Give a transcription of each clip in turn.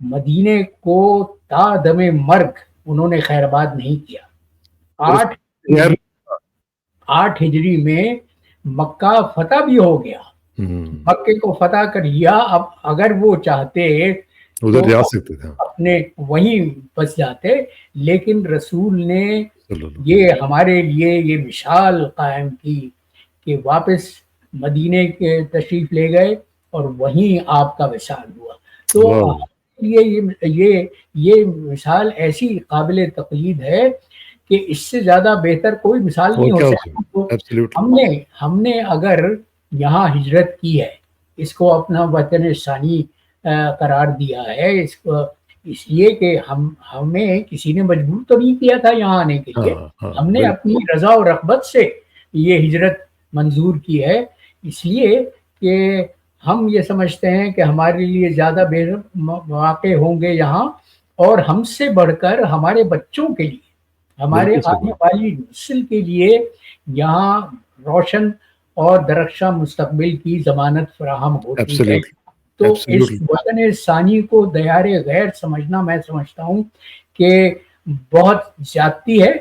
مدینے کو تا دم مرگ انہوں نے خیر آباد نہیں کیا. اور اس خیر 8 ہجری میں مکہ فتح بھی ہو گیا, مکے کو فتح کر لیا. اب اگر وہ چاہتے ادھر تو جا سکتے تھے. اپنے وہیں بس جاتے, لیکن رسول نے صلی اللہ. یہ ہمارے لیے یہ مثال قائم کی کہ واپس مدینے کے تشریف لے گئے اور وہیں آپ کا وصال ہوا. تو واہ. یہ مثال ایسی قابل تقلید ہے کہ اس سے زیادہ بہتر کوئی مثال اور نہیں ہو کیا ہو سکتی. سکتا؟ تو ایبسلیوٹلی. ہم نے اگر یہاں ہجرت کی ہے, اس کو اپنا وطن ثانی قرار دیا ہے, اس لیے کہ ہمیں کسی نے مجبور تو نہیں کیا تھا یہاں آنے کے لیے, ہم نے اپنی رضا و رغبت سے یہ ہجرت منظور کی ہے. اس لیے کہ ہم یہ سمجھتے ہیں کہ ہمارے لیے زیادہ بہتر مواقع ہوں گے یہاں, اور ہم سے بڑھ کر ہمارے بچوں کے لیے, ہمارے آنے والی نسل کے لیے یہاں روشن اور درخشاں مستقبل کی ضمانت فراہم ہوتی ہے. تو اس وطن ثانی کو دیار غیر سمجھنا, میں سمجھتا ہوں کہ بہت زیادتی ہے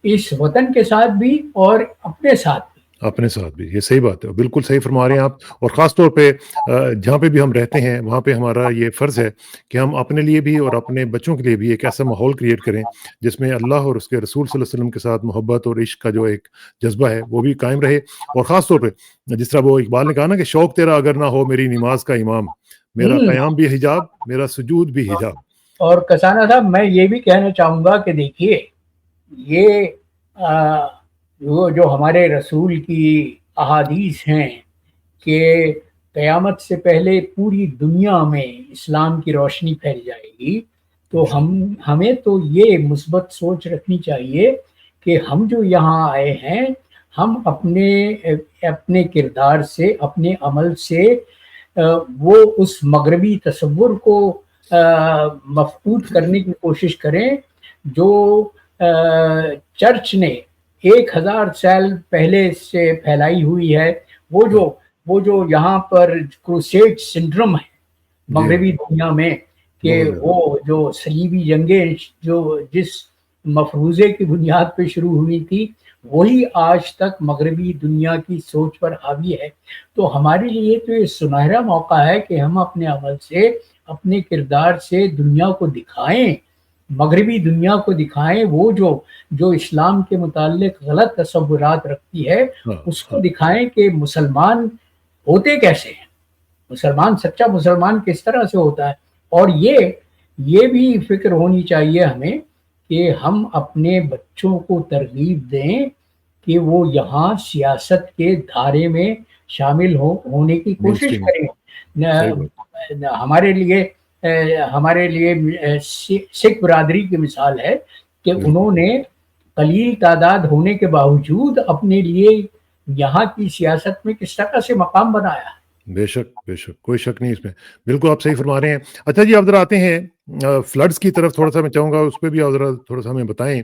اس وطن کے ساتھ بھی اور اپنے ساتھ بھی. اپنے ساتھ بھی, یہ صحیح بات ہے, بالکل صحیح فرما رہے ہیں آپ. اور خاص طور پہ جہاں پہ بھی ہم رہتے ہیں وہاں پہ ہمارا یہ فرض ہے کہ ہم اپنے لیے بھی اور اپنے بچوں کے لیے بھی ایک ایسا ماحول کریٹ کریں جس میں اللہ اور اس کے رسول صلی اللہ علیہ وسلم کے ساتھ محبت اور عشق کا جو ایک جذبہ ہے وہ بھی قائم رہے. اور خاص طور پہ جس طرح وہ اقبال نے کہا نا کہ شوق تیرا اگر نہ ہو میری نماز کا امام, میرا قیام بھی حجاب, میرا سجود بھی حجاب. اور کسانہ صاحب, میں یہ بھی کہنا چاہوں گا کہ دیکھیے, یہ جو ہمارے رسول کی احادیث ہیں کہ قیامت سے پہلے پوری دنیا میں اسلام کی روشنی پھیل جائے گی, تو ہمیں تو یہ مثبت سوچ رکھنی چاہیے کہ ہم جو یہاں آئے ہیں, ہم اپنے کردار سے, اپنے عمل سے وہ اس مغربی تصور کو مفقود کرنے کی کوشش کریں جو چرچ نے 1000 سال پہلے سے پھیلائی ہوئی ہے. وہ جو یہاں پر کروسیڈ سنڈروم ہے مغربی دنیا میں, کہ وہ جو صلیبی جنگیں جو جس مفروضے کی بنیاد پہ شروع ہوئی تھی وہی آج تک مغربی دنیا کی سوچ پر حاوی ہے. تو ہمارے لیے تو یہ سنہرا موقع ہے کہ ہم اپنے عمل سے, اپنے کردار سے دنیا کو دکھائیں, مغربی دنیا کو دکھائیں, وہ جو اسلام کے متعلق غلط تصورات رکھتی ہے اس کو دکھائیں کہ مسلمان ہوتے کیسے ہیں, مسلمان, سچا مسلمان کس طرح سے ہوتا ہے. اور یہ بھی فکر ہونی چاہیے ہمیں کہ ہم اپنے بچوں کو ترغیب دیں کہ وہ یہاں سیاست کے دھارے میں شامل ہونے کی کوشش کریں. ہمارے لیے سکھ برادری کی مثال ہے کہ انہوں نے قلیل تعداد ہونے کے باوجود اپنے لیے یہاں کی سیاست میں کس طرح سے مقام بنایا. بے شک کوئی شک نہیں اس میں, بالکل آپ صحیح فرما رہے ہیں. اچھا جی, آپ ذرا آتے ہیں فلڈز کی طرف, تھوڑا سا میں چاہوں گا اس پہ بھی آپ ذرا تھوڑا سا ہمیں بتائیں.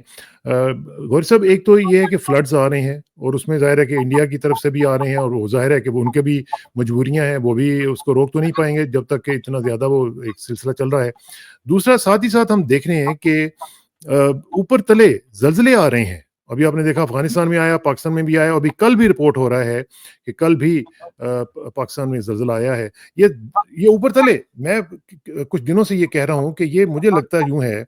غوری صاحب, ایک تو یہ ہے کہ فلڈز آ رہے ہیں اور اس میں ظاہر ہے کہ انڈیا کی طرف سے بھی آ رہے ہیں, اور وہ ظاہر ہے کہ وہ ان کے بھی مجبوریاں ہیں, وہ بھی اس کو روک تو نہیں پائیں گے جب تک کہ اتنا زیادہ وہ ایک سلسلہ چل رہا ہے. دوسرا ساتھ ہی ساتھ ہم دیکھ رہے ہیں کہ اوپر تلے زلزلے آ رہے ہیں. ابھی آپ نے دیکھا افغانستان میں آیا, پاکستان میں بھی آیا, ابھی کل بھی رپورٹ ہو رہا ہے کہ کل بھی پاکستان میں زلزلہ آیا ہے. یہ اوپر تلے, میں کچھ دنوں سے یہ کہہ رہا ہوں کہ یہ مجھے لگتا یوں ہے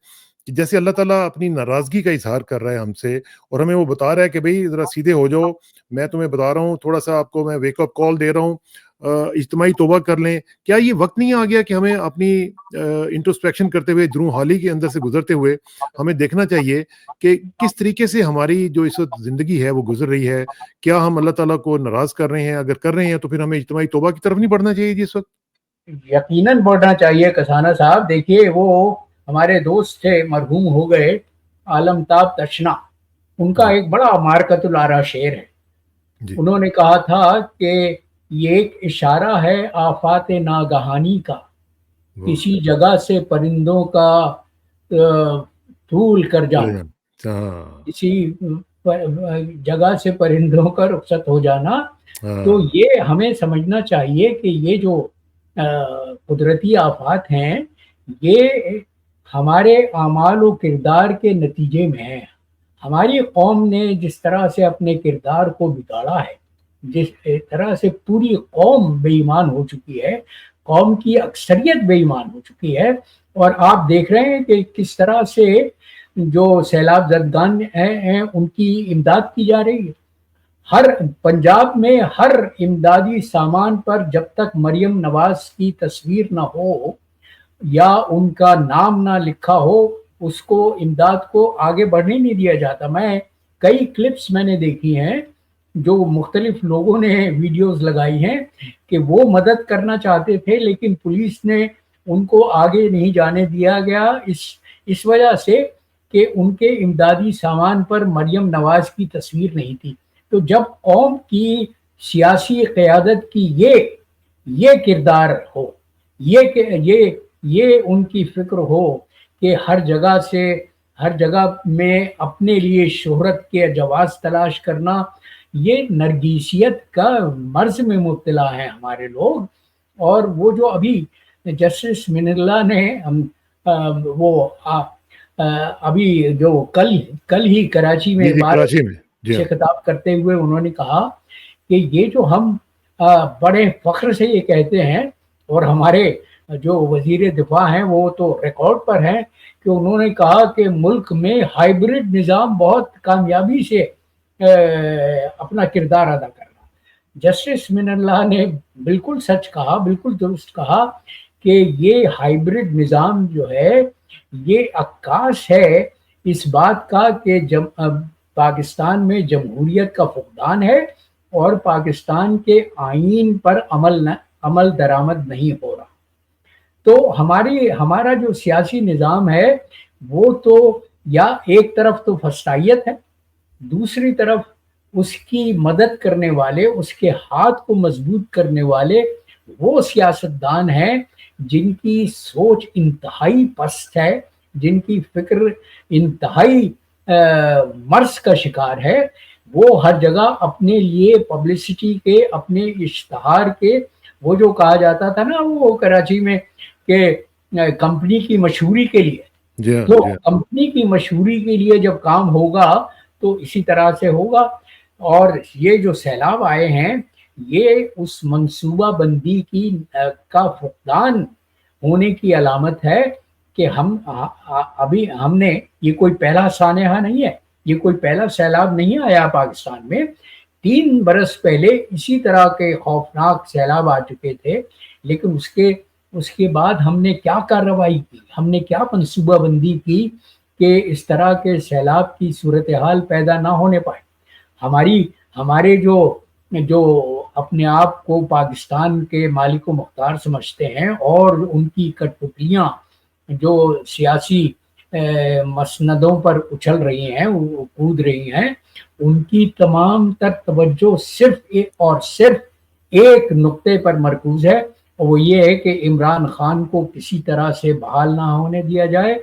کہ جیسے اللہ تعالیٰ اپنی ناراضگی کا اظہار کر رہا ہے ہم سے, اور ہمیں وہ بتا رہا ہے کہ بھئی ذرا سیدھے ہو جاؤ, میں تمہیں بتا رہا ہوں, تھوڑا سا آپ کو میں ویک اپ کال دے رہا ہوں, اجتماعی توبہ کر لیں. کیا یہ وقت نہیں آ گیا کہ ہمیں اپنی انٹروسپیکشن کرتے ہوئے, جنوں حالی کے اندر سے گزرتے ہوئے ہمیں دیکھنا چاہیے کہ کس طریقے سے ہماری جو اس وقت زندگی ہے وہ گزر رہی ہے؟ کیا ہم اللہ تعالیٰ کو ناراض کر رہے ہیں؟ اگر کر رہے ہیں تو پھر ہمیں اجتماعی توبہ کی طرف نہیں بڑھنا چاہیے جی اس وقت؟ یقیناً بڑھنا چاہیے کسانہ صاحب. دیکھیے, وہ ہمارے دوست تھے, مرحوم ہو گئے, عالمتاب تشنا, ان کا ایک بڑا مارکت الارا شعر ہے. انہوں نے کہا تھا کہ یہ ایک اشارہ ہے آفات ناگہانی کا, کسی جگہ سے پرندوں کا طول کر جانا, کسی جگہ سے پرندوں کا رخصت ہو جانا. تو یہ ہمیں سمجھنا چاہیے کہ یہ جو قدرتی آفات ہیں یہ ہمارے اعمال و کردار کے نتیجے میں ہے۔ ہماری قوم نے جس طرح سے اپنے کردار کو بگاڑا ہے، جس طرح سے پوری قوم بے ایمان ہو چکی ہے، قوم کی اکثریت بے ایمان ہو چکی ہے، اور آپ دیکھ رہے ہیں کہ کس طرح سے جو سیلاب زدگان ہیں ان کی امداد کی جا رہی ہے۔ ہر پنجاب میں ہر امدادی سامان پر جب تک مریم نواز کی تصویر نہ ہو یا ان کا نام نہ لکھا ہو، اس کو امداد کو آگے بڑھنے نہیں دیا جاتا۔ کئی کلپس میں نے دیکھی ہیں جو مختلف لوگوں نے ویڈیوز لگائی ہیں کہ وہ مدد کرنا چاہتے تھے لیکن پولیس نے ان کو آگے نہیں جانے دیا گیا، اس وجہ سے کہ ان کے امدادی سامان پر مریم نواز کی تصویر نہیں تھی۔ تو جب قوم کی سیاسی قیادت کی یہ کردار ہو، یہ ان کی فکر ہو کہ ہر جگہ میں اپنے لیے شہرت کے جواز تلاش کرنا، یہ نرگسیت کا مرض میں مبتلا ہیں ہمارے لوگ۔ اور وہ جو ابھی جسٹس من اللہ نے ابھی جو کل ہی کراچی میں کراچی میں سے خطاب کرتے ہوئے انہوں نے کہا کہ یہ جو ہم بڑے فخر سے یہ کہتے ہیں، اور ہمارے جو وزیر دفاع ہیں وہ تو ریکارڈ پر ہیں کہ انہوں نے کہا کہ ملک میں ہائیبرڈ نظام بہت کامیابی سے اپنا کردار ادا کر رہا۔ جسٹس من اللہ نے بالکل سچ کہا، بالکل درست کہا کہ یہ ہائیبرڈ نظام جو ہے یہ عکاس ہے اس بات کا کہ پاکستان میں جمہوریت کا فقدان ہے اور پاکستان کے آئین پر عمل درآمد نہیں ہو رہا۔ تو ہمارا جو سیاسی نظام ہے وہ تو یا ایک طرف تو فسطائیت ہے، دوسری طرف اس کی مدد کرنے والے، اس کے ہاتھ کو مضبوط کرنے والے وہ سیاستدان ہیں جن کی سوچ انتہائی پست ہے، جن کی فکر انتہائی مرض کا شکار ہے۔ وہ ہر جگہ اپنے لیے پبلسٹی کے، اپنے اشتہار کے، وہ جو کہا جاتا تھا نا وہ کراچی میں کہ کمپنی کی مشہوری کے لیے، تو کمپنی کی مشہوری کے لیے جب کام ہوگا تو اسی طرح سے ہوگا۔ اور یہ جو سیلاب آئے ہیں یہ اس منصوبہ بندی کا فقدان ہونے کی علامت ہے کہ ہم نے یہ کوئی پہلا سانحہ نہیں ہے، یہ کوئی پہلا سیلاب نہیں آیا پاکستان میں۔ 3 برس پہلے اسی طرح کے خوفناک سیلاب آ چکے تھے، لیکن اس کے بعد ہم نے کیا کارروائی کی، ہم نے کیا منصوبہ بندی کی کہ اس طرح کے سیلاب کی صورتحال پیدا نہ ہونے پائے۔ ہمارے جو اپنے آپ کو پاکستان کے مالک و مختار سمجھتے ہیں اور ان کی کٹپٹلیاں جو سیاسی مسندوں پر اچھل رہی ہیں، کود رہی ہیں، ان کی تمام تر توجہ صرف ایک نقطے پر مرکوز ہے، اور وہ یہ ہے کہ عمران خان کو کسی طرح سے بحال نہ ہونے دیا جائے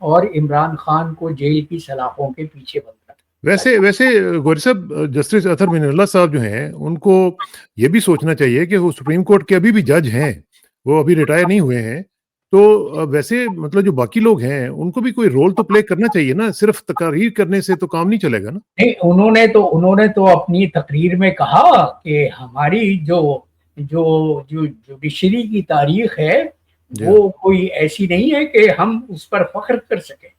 اور عمران خان کو جیل کی سلاخوں کے پیچھے بند رکھا۔ ویسے گوری صاحب، جسٹس اطہر من اللہ صاحب جو ہیں ان کو یہ بھی سوچنا چاہیے کہ وہ سپریم کورٹ کے ابھی بھی جج ہیں، وہ ابھی ریٹائر نہیں ہوئے ہیں، تو ویسے مطلب جو باقی لوگ ہیں ان کو بھی کوئی رول تو پلے کرنا چاہیے نا، صرف تقاریر کرنے سے تو کام نہیں چلے گا نا۔ نہیں، انہوں نے تو اپنی تقریر میں کہا کہ ہماری جو جوڈیشری کی تاریخ ہے وہ کوئی ایسی نہیں ہے کہ ہم اس پر فخر کر سکیں،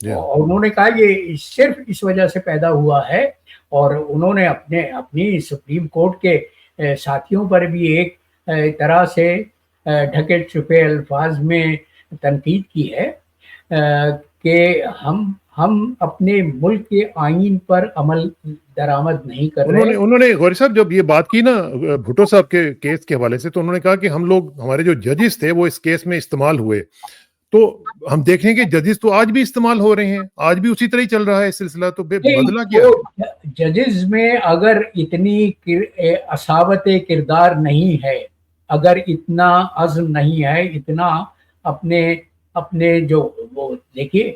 اور انہوں نے کہا یہ صرف اس وجہ سے پیدا ہوا ہے، اور انہوں نے اپنی سپریم کورٹ کے ساتھیوں پر بھی ایک طرح سے ڈھکے چھپے الفاظ میں تنقید کی ہے کہ ہم اپنے ملک کے آئین پر عمل درآمد نہیں کر رہے۔ انہوں نے غوری صاحب جب یہ بات کی نا بھٹو صاحب کے کیس کے حوالے سے، تو انہوں نے کہا کہ ہمارے جو ججز تھے وہ اس کیس میں استعمال ہوئے، تو ہم دیکھیں کہ ججز تو آج بھی استعمال ہو رہے ہیں، آج بھی اسی طرح ہی چل رہا ہے سلسلہ، تو بدلا کیا؟ ججز میں اگر اتنی اصابت کردار نہیں ہے، اگر اتنا عزم نہیں ہے، اتنا اپنے جو وہ دیکھیے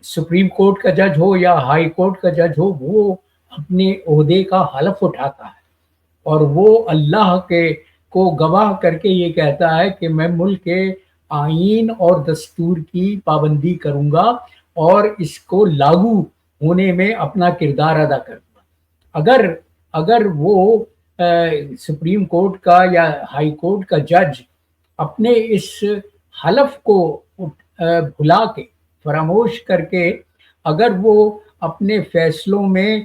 سپریم کورٹ کا جج ہو یا ہائی کورٹ کا جج ہو، وہ اپنے عہدے کا حلف اٹھاتا ہے اور وہ اللہ کو گواہ کر کے یہ کہتا ہے کہ میں ملک کے آئین اور دستور کی پابندی کروں گا اور اس کو لاگو ہونے میں اپنا کردار ادا کروں گا. اگر وہ سپریم کورٹ کا یا ہائی کورٹ کا جج اپنے اس حلف کو بھلا کے، فراموش کر کے، اگر وہ اپنے فیصلوں میں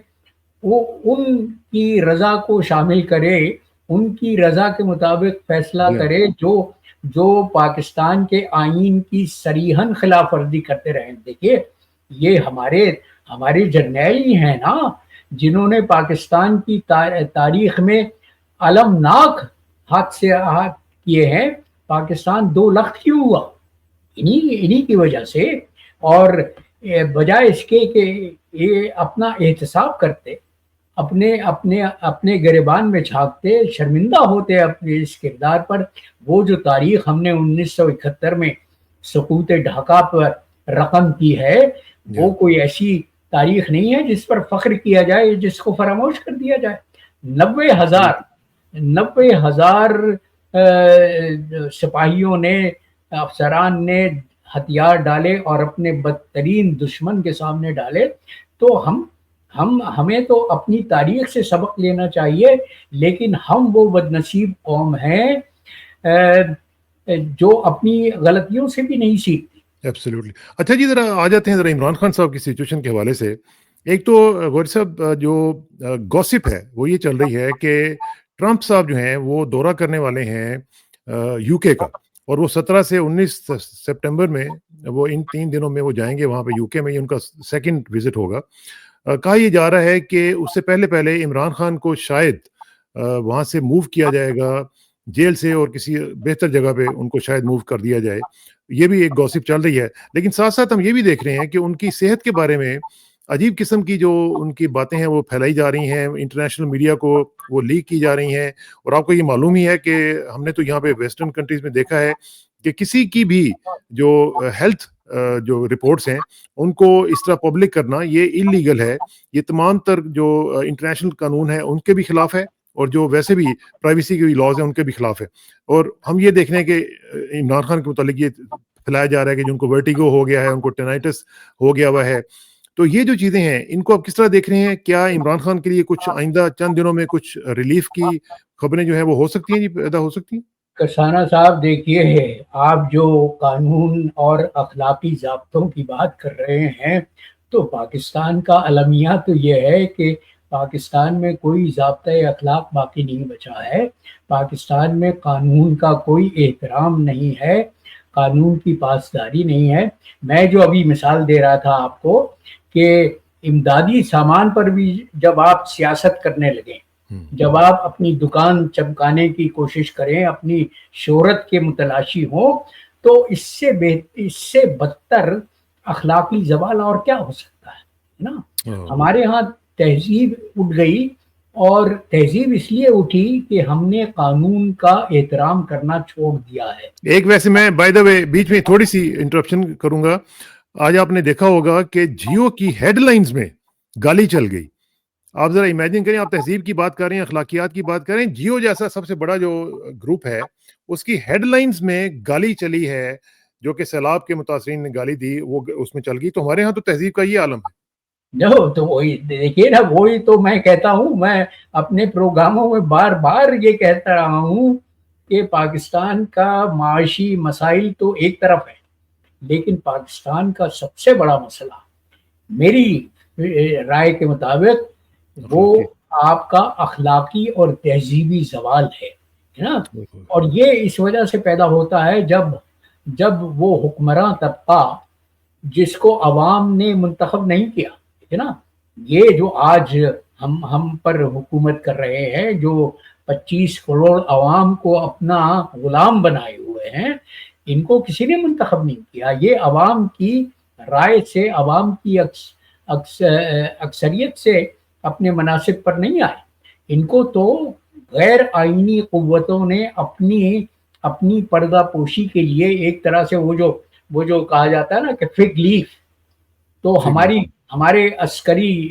وہ ان کی رضا کو شامل کرے، ان کی رضا کے مطابق فیصلہ کرے جو پاکستان کے آئین کی صریحاً خلاف ورزی کرتے رہیں. دیکھیے یہ ہمارے جرنیل ہی ہیں نا جنہوں نے پاکستان کی تاریخ میں المناک حادثات کیے ہیں. پاکستان 2 لخت کیوں ہوا؟ انہی کی وجہ سے. اور بجائے اس کے کہ یہ اپنا احتساب کرتے، اپنے گریبان میں جھانکتے، شرمندہ ہوتے اپنے اس کردار پر. وہ جو تاریخ ہم نے 1971 میں سقوط ڈھاکہ پر رقم کی ہے، وہ کوئی ایسی تاریخ نہیں ہے جس پر فخر کیا جائے، جس کو فراموش کر دیا جائے. 90,000 سپاہیوں نے، افسران نے ہتھیار ڈالے اور اپنے بدترین دشمن کے سامنے ڈالے. تو ہمیں تو اپنی تاریخ سے سبق لینا چاہیے، لیکن ہم وہ بدنصیب قوم ہیں جو اپنی غلطیوں سے بھی نہیں سیکھتی. ایبسلیوٹلی. اچھا جی، ذرا آ جاتے ہیں ذرا عمران خان صاحب کی سچویشن کے حوالے سے. ایک تو غور صاحب جو گوسپ ہے وہ یہ چل رہی ہے کہ ٹرمپ صاحب جو ہیں وہ دورہ کرنے والے ہیں یو کے کا، اور وہ 17 سے 19 سپٹمبر میں وہ ان 3 دنوں میں وہ جائیں گے وہاں پہ یو کے میں. ان کا سیکنڈ وزٹ ہوگا. کہا یہ جا رہا ہے کہ اس سے پہلے عمران خان کو شاید وہاں سے موو کیا جائے گا جیل سے، اور کسی بہتر جگہ پہ ان کو شاید موو کر دیا جائے. یہ بھی ایک گوسپ چل رہی ہے. لیکن ساتھ ساتھ ہم یہ بھی دیکھ رہے ہیں کہ ان کی صحت کے بارے میں عجیب قسم کی جو ان کی باتیں ہیں وہ پھیلائی جا رہی ہیں، انٹرنیشنل میڈیا کو وہ لیک کی جا رہی ہیں. اور آپ کو یہ معلوم ہی ہے کہ ہم نے تو یہاں پہ ویسٹرن کنٹریز میں دیکھا ہے کہ کسی کی بھی جو ہیلتھ جو رپورٹس ہیں ان کو اس طرح پبلک کرنا یہ انلیگل ہے. یہ تمام تر جو انٹرنیشنل قانون ہیں ان کے بھی خلاف ہے، اور جو ویسے بھی پرائیویسی کے بھی لاز ہیں ان کے بھی خلاف ہے. اور ہم یہ دیکھ رہے ہیں کہ عمران خان کے متعلق یہ پھیلایا جا رہا ہے کہ جن کو ورٹیگو ہو گیا ہے، ان کو ٹینائٹس ہو گیا ہوا ہے. تو یہ جو چیزیں ہیں ان کو آپ کس طرح دیکھ رہے ہیں؟ کیا عمران خان کے لیے کچھ آئندہ چند دنوں میں کچھ ریلیف کی خبریں جو ہیں وہ ہو سکتی ہیں جی، پیدا ہو سکتی ہیں؟ کسانہ صاحب دیکھیے، آپ جو قانون اور اخلاقی ضابطوں کی بات کر رہے ہیں، تو پاکستان کا المیہ تو یہ ہے کہ پاکستان میں کوئی ضابطۂ اخلاق باقی نہیں بچا ہے. پاکستان میں قانون کا کوئی احترام نہیں ہے، قانون کی پاسداری نہیں ہے. میں جو ابھی مثال دے رہا تھا آپ کو کہ امدادی سامان پر بھی جب آپ سیاست کرنے لگیں، جب آپ اپنی دکان چمکانے کی کوشش کریں، اپنی شہرت کے متلاشی ہوں، تو اس سے بدتر اخلاقی زوال اور کیا ہو سکتا ہے نا. ہمارے ہاں تہذیب اٹھ گئی، اور تہذیب اس لیے اٹھی کہ ہم نے قانون کا احترام کرنا چھوڑ دیا ہے. ایک ویسے میں بائی دا وے بیچ میں تھوڑی سی انٹرپشن کروں گا. آج آپ نے دیکھا ہوگا کہ جیو کی ہیڈ لائنز میں گالی چل گئی. آپ ذرا امیجن کریں، آپ تہذیب کی بات کر رہے ہیں، اخلاقیات کی بات کر رہے ہیں، جیو جیسا سب سے بڑا جو گروپ ہے اس کی ہیڈ لائنز میں گالی چلی ہے، جو کہ سیلاب کے متاثرین نے گالی دی، وہ اس میں چل گئی. تو ہمارے ہاں تو تہذیب کا یہ عالم ہے. تو وہی دیکھیے نا، وہی تو میں کہتا ہوں، میں اپنے پروگراموں میں بار بار یہ کہتا رہا ہوں کہ پاکستان کا معاشی مسائل تو ایک طرف ہے، لیکن پاکستان کا سب سے بڑا مسئلہ میری رائے کے مطابق وہ آپ کا اخلاقی اور تہذیبی زوال ہے نا. اور یہ اس وجہ سے پیدا ہوتا ہے جب وہ حکمراں طبقہ جس کو عوام نے منتخب نہیں کیا ہے نا، یہ جو آج ہم پر حکومت کر رہے ہیں، جو 25 کروڑ عوام کو اپنا غلام بنائے ہوئے ہیں، ان کو کسی نے منتخب نہیں کیا. یہ عوام کی رائے سے، عوام کی اکثریت سے اپنے مناصب پر نہیں آئے. ان کو تو غیر آئینی قوتوں نے اپنی پردہ پوشی کے لیے ایک طرح سے وہ جو کہا جاتا ہے نا کہ فگ لیف، تو ہمارے عسکری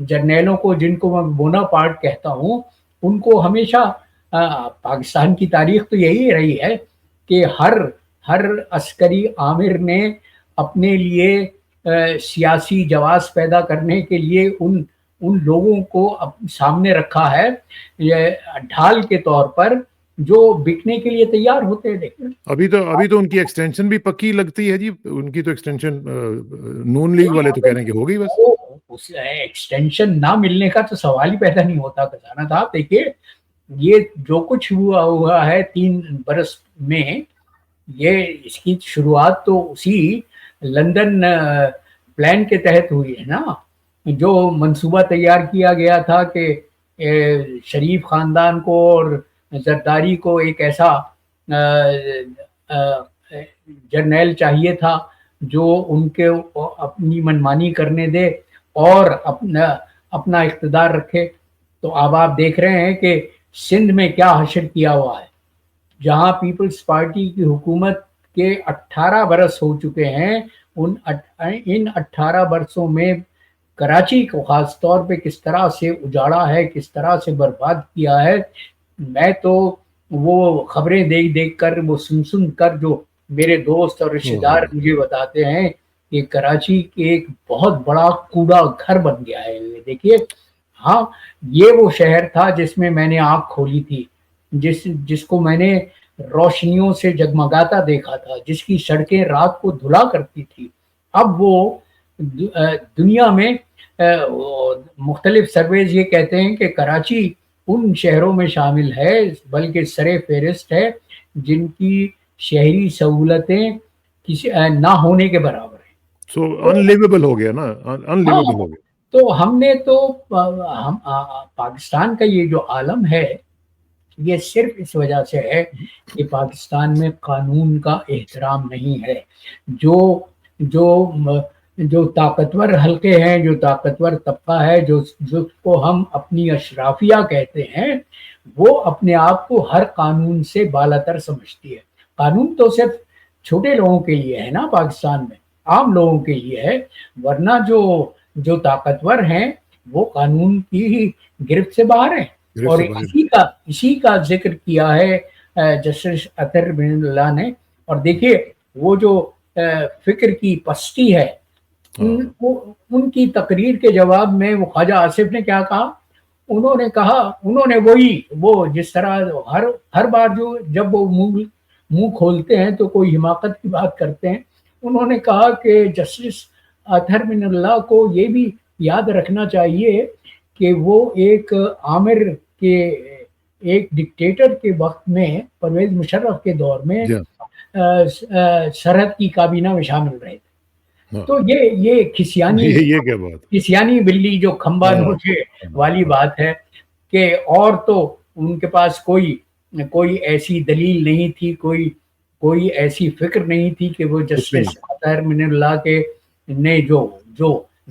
جرنیلوں کو، جن کو میں بوناپارٹ کہتا ہوں، ان کو ہمیشہ پاکستان کی تاریخ تو یہی رہی ہے کہ ہر عسکری آمر نے اپنے لیے سیاسی جواز پیدا کرنے کے لیے ان لوگوں کو سامنے رکھا ہے یہ ڈھال کے طور پر جو بکنے کے لیے تیار ہوتے ہیں. دیکھیں ابھی تو ان کی ایکسٹینشن بھی پکی لگتی ہے جی. ان کی تو ایکسٹینشن نون لیگ والے تو کہہ رہے ہیں کہ ہو گئی بس. اس ایکسٹینشن نہ ملنے کا تو سوال ہی پیدا نہیں ہوتا. خزانہ صاحب دیکھیے یہ جو کچھ ہوا ہے 3 برس میں، یہ اس کی شروعات تو اسی لندن پلان کے تحت ہوئی ہے نا، جو منصوبہ تیار کیا گیا تھا کہ شریف خاندان کو اور زرداری کو ایک ایسا جرنیل چاہیے تھا جو ان کے اپنی منمانی کرنے دے اور اپنا اقتدار رکھے. تو اب آپ دیکھ رہے ہیں کہ سندھ میں کیا حشر کیا ہوا ہے، جہاں پیپلز پارٹی کی حکومت کے 18 برس ہو چکے ہیں. ان 18 برسوں میں کراچی کو خاص طور پہ کس طرح سے اجاڑا ہے، کس طرح سے برباد کیا ہے. میں تو وہ خبریں دیکھ کر، وہ سن کر جو میرے دوست اور رشتے دار مجھے بتاتے ہیں کہ کراچی کے ایک بہت بڑا کوڑا گھر بن گیا ہے. دیکھیے ہاں، یہ وہ شہر تھا جس میں میں نے آنکھ کھولی تھی، جس کو میں نے روشنیوں سے جگمگاتا دیکھا تھا، جس کی سڑکیں رات کو دھلا کرتی تھی. اب وہ دنیا میں مختلف سرویز یہ کہتے ہیں کہ کراچی ان شہروں میں شامل ہے بلکہ سر فہرست ہے جن کی شہری سہولتیں کسی نہ ہونے کے برابر ہیں. سو ان لیویبل ہو گیا نا، ان لیویبل ہو گیا. تو ہم نے تو پاکستان کا یہ جو عالم ہے یہ صرف اس وجہ سے ہے کہ پاکستان میں قانون کا احترام نہیں ہے. جو طاقتور حلقے ہیں، جو طاقتور طبقہ ہے، جو کو ہم اپنی اشرافیہ کہتے ہیں، وہ اپنے آپ کو ہر قانون سے بالاتر سمجھتی ہے. قانون تو صرف چھوٹے لوگوں کے لیے ہے نا پاکستان میں، عام لوگوں کے لیے ہے، ورنہ جو طاقتور ہیں وہ قانون کی ہی گرفت سے باہر ہیں. اور اسی کا ذکر کیا ہے جسٹس اطہر بن اللہ نے. اور دیکھیے وہ جو فکر کی پستی ہے، ان کی تقریر کے جواب میں وہ خواجہ آصف نے کیا کہا؟ انہوں نے وہ جس طرح ہر بار جب وہ منہ کھولتے ہیں تو کوئی حماقت کی بات کرتے ہیں. انہوں نے کہا کہ جسٹس اطہر بن اللہ کو یہ بھی یاد رکھنا چاہیے کہ وہ ایک آمر کے، ایک ڈکٹیٹر کے وقت میں، پرویز مشرف کے دور میں سرحد کی کابینہ میں شامل رہے تھے. تو یہ کھسیانی بلی جو کھمبا نوچے والی بات ہے کہ اور تو ان کے پاس کوئی ایسی دلیل نہیں تھی، کوئی ایسی فکر نہیں تھی کہ وہ جسٹس اطہر بن اللہ کے نے جو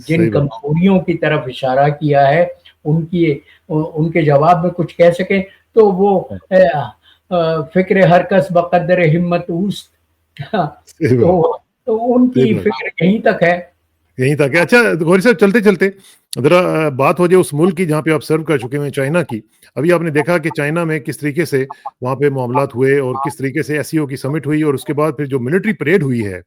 جن کمزوریوں کی طرف اشارہ کیا ہے ان کے جواب میں کچھ کہہ سکیں. تو وہ فکر ہر کس بقدر ہمت اوست، تو ان کی فکر یہیں تک ہے. اچھا غوری صاحب، چلتے چلتے ذرا بات ہو جائے اس ملک کی جہاں پہ آپ سرو کر چکے ہیں، چائنا کی. ابھی آپ نے دیکھا کہ چائنا میں کس طریقے سے وہاں پہ معاملات ہوئے اور کس طریقے سے ایس سی او کی سمٹ ہوئی، اور اس کے بعد پھر جو ملٹری پریڈ ہوئی ہے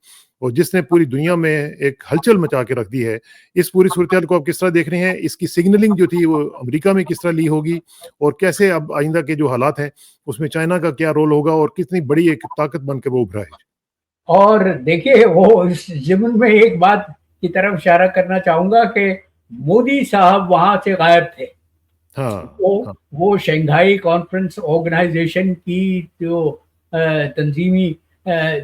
اور جس نے پوری دنیا میں ایک ہلچل مچا کے رکھ دی ہے. اس پوری صورتحال کو آپ کس طرح دیکھ رہے ہیں؟ اس کی سگنلنگ جو تھی وہ امریکہ میں کس طرح لی ہوگی، اور کیسے اب آئندہ کے جو حالات ہیں اس میں چائنا کا کیا رول ہوگا اور کتنی بڑی ایک طاقت بن کے وہ ابھرا ہے؟ اور دیکھیے وہ اس ضمن میں ایک بات کی طرف اشارہ کرنا چاہوں گا کہ مودی صاحب وہاں سے غائب تھے. وہ شنگھائی کانفرنس آرگنائزیشن کی جو تنظیمی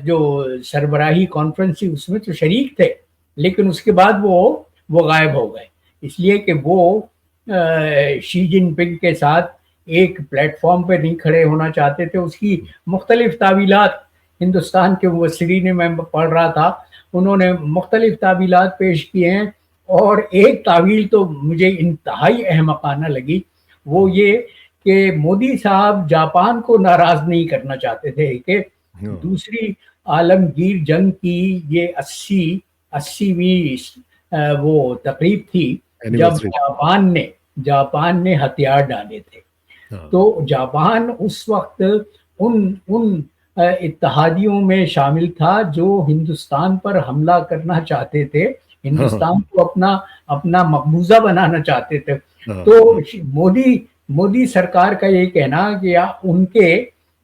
جو سربراہی کانفرنس تھی اس میں تو شریک تھے، لیکن اس کے بعد وہ غائب ہو گئے، اس لیے کہ وہ شی جن پنگ کے ساتھ ایک پلیٹ فارم پہ نہیں کھڑے ہونا چاہتے تھے. اس کی مختلف تعویلات ہندوستان کے مبصرین میں پڑھ رہا تھا، انہوں نے مختلف تعویلات پیش کیے ہیں، اور ایک تعویل تو مجھے انتہائی احمقانہ لگی، وہ یہ کہ مودی صاحب جاپان کو ناراض نہیں کرنا چاہتے تھے کہ دوسری عالمگیر جنگ کی یہ 80ویں وہ تقریب تھی جب جاپان نے ہتھیار ڈالے تھے. تو جاپان اس وقت ان اتحادیوں میں شامل تھا جو ہندوستان پر حملہ کرنا چاہتے تھے, ہاں ہاں ہندوستان کو اپنا مقبوضہ بنانا چاہتے تھے. ہاں تو مودی سرکار کا یہ کہنا کہ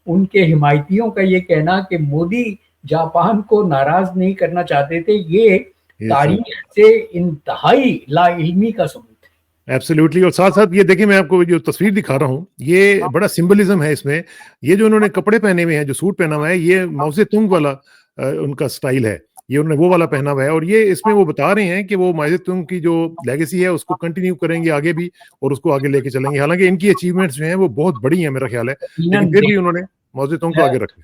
ان کے حمایتیوں کا یہ کہنا کہ مودی جاپان کو ناراض نہیں کرنا چاہتے تھے, یہ یہ صحیح تاریخ سے انتہائی لا علمی کا ثبوت ہے. ایبسلیوٹلی. اور ساتھ ساتھ یہ دیکھیں, میں آپ کو جو تصویر دکھا رہا ہوں, یہ بڑا سمبلزم ہے اس میں. یہ جو انہوں نے کپڑے پہنے ہوئے ہیں, جو سوٹ پہنا ہوا ہے, یہ ماؤ زے تونگ والا ان کا سٹائل ہے. یہ انہوں نے وہ والا پہنا ہوا ہے, اور یہ اس میں وہ بتا رہے ہیں کہ وہ ماؤ زے تونگ کی جو لیگیسی ہے اس کو کنٹینیو کریں گے آگے بھی, اور اس کو آگے لے کے چلیں گے. حالانکہ ان کی اچیومنٹس جو ہیں وہ بہت بڑی ہیں میرا خیال ہے, لیکن پھر بھی انہوں نے ماؤ زے تونگ کو آگے رکھا.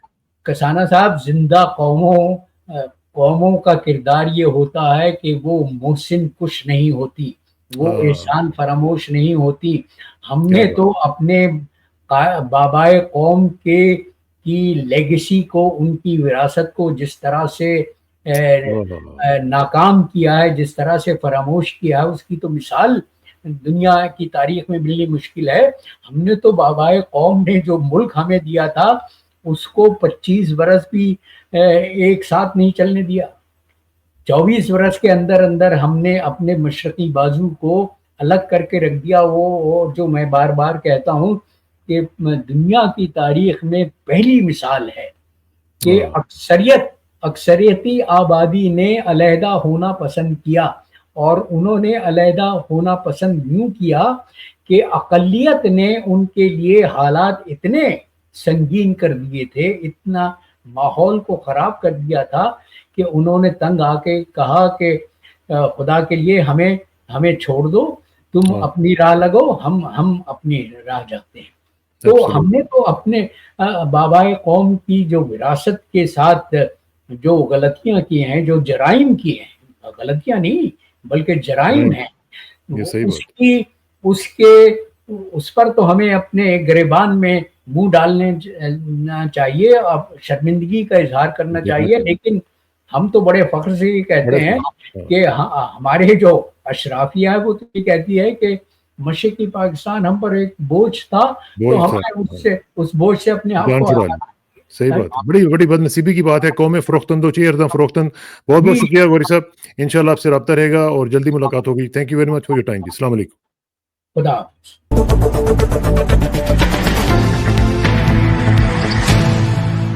کسانہ صاحب, زندہ قوموں کا کردار یہ ہوتا ہے کہ وہ محسن کش نہیں ہوتی, وہ احسان فراموش نہیں ہوتی. ہم نے تو اپنے بابائے قوم کی لیگیسی کو, ان کی وراثت کو جس طرح سے ناکام کیا ہے, جس طرح سے فراموش کیا ہے, اس کی تو مثال دنیا کی تاریخ میں ملنی مشکل ہے. ہم نے تو بابائے قوم نے جو ملک ہمیں دیا تھا اس کو 25 برس بھی ایک ساتھ نہیں چلنے دیا. 24 برس کے اندر ہم نے اپنے مشرقی بازو کو الگ کر کے رکھ دیا. وہ جو میں بار بار کہتا ہوں کہ دنیا کی تاریخ میں پہلی مثال ہے کہ اکثریتی آبادی نے علیحدہ ہونا پسند کیا, اور انہوں نے علیحدہ ہونا پسند یوں کیا کہ اقلیت نے ان کے لیے حالات اتنے سنگین کر دیے تھے, اتنا ماحول کو خراب کر دیا تھا کہ انہوں نے تنگ آ کے کہا کہ خدا کے لیے ہمیں چھوڑ دو, تم اپنی راہ لگو, ہم اپنی راہ جاتے ہیں. تو ہم نے تو اپنے بابائے قوم کی جو وراثت کے ساتھ جو غلطیاں کی ہیں, جو جرائم کی ہیں, غلطیاں نہیں بلکہ جرائم ہیں, اس پر تو ہمیں اپنے گریبان میں منہ ڈالنا چاہیے, اب شرمندگی کا اظہار کرنا چاہیے. لیکن ہم تو بڑے فخر سے یہ کہتے ہیں کہ ہمارے جو اشرافیہ ہے وہ تو یہ کہتی ہے کہ مشرقی پاکستان ہم پر ایک بوجھ تھا, تو ہمیں اس بوجھ سے اپنے آپ کو صحیح بات ہے. بڑی بڑی بد نصیبی کی بات ہے. قوم فروختن دو چیر دم فروختن. بہت بہت شکریہ غوری صاحب, انشاءاللہ آپ سے رابطہ رہے گا اور جلدی ملاقات ہوگی. Thank you very much for your time. السلام علیکم. خدا حافظ.